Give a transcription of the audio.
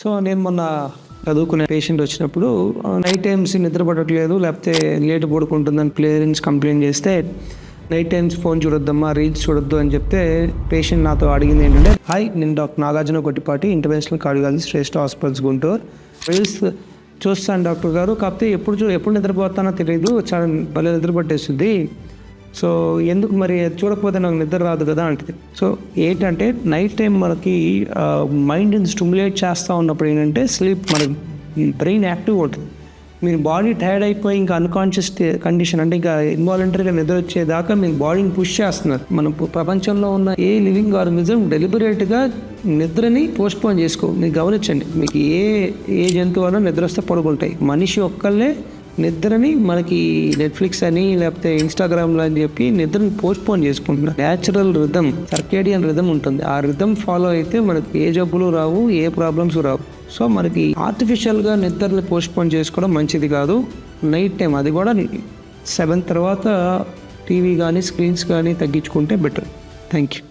So నేను మొన్న చదువుకునే పేషెంట్ వచ్చినప్పుడు నైట్ టైమ్స్ నిద్ర పడట్లేదు, లేకపోతే లేట్ పడుకుంటుందని పేరెంట్స్ కంప్లైంట్ చేస్తే నైట్ టైమ్స్ ఫోన్ చూడొద్దమ్మా, రీల్స్ చూడొద్దు అని చెప్తే పేషెంట్ నాతో అడిగింది ఏంటంటే, హాయ్ నేను doctor Nagarjuna Kottipati, international cardiologist, Shrestha hospitals Guntur. Reels చూస్తాను డాక్టర్ గారు, కాకపోతే ఎప్పుడు నిద్రపోతానో తెలియదు, చాలా భలే నిద్ర పట్టేస్తుంది. సో ఎందుకు మరి చూడకపోతే నాకు నిద్ర రాదు కదా అంటది. సో ఏంటంటే నైట్ టైం మనకి మైండ్ని స్టిమ్యులేట్ చేస్తూ ఉన్నప్పుడు ఏంటంటే స్లీప్, మన బ్రెయిన్ యాక్టివ్ ఉంటుంది. మీరు బాడీ టైర్డ్ అయిపోయి ఇంకా అన్కాన్షియస్ కండిషన్, అంటే ఇంకా ఇన్వాలంటరీగా నిద్ర వచ్చేదాకా మీ బాడీని పుష్ చేస్తున్నారు. మన ప్రపంచంలో ఉన్న ఏ లివింగ్ ఆర్గనిజం డెలిబరేట్గా నిద్రని పోస్ట్పోన్ చేసుకో. మీరు గమనించండి, మీకు ఏ జంతువు అన్నా నిద్ర వస్తే పడుకుంటాయి. మనిషి ఒక్కళ్ళే నిద్రని మనకి నెట్ఫ్లిక్స్ అని లేకపోతే ఇన్స్టాగ్రామ్లో అని చెప్పి నిద్రని పోస్ట్పోన్ చేసుకుంటున్నారు. న్యాచురల్ రిథమ్, సర్కేడియన్ రిథమ్ ఉంటుంది. ఆ రిథమ్ ఫాలో అయితే మనకి ఏ జబ్బులు రావు, ఏ ప్రాబ్లమ్స్ రావు. సో మనకి ఆర్టిఫిషియల్గా నిద్రని పోస్ట్పోన్ చేసుకోవడం మంచిది కాదు. నైట్ టైం, అది కూడా 7 తర్వాత టీవీ కానీ స్క్రీన్స్ కానీ తగ్గించుకుంటే బెటర్. Thank you.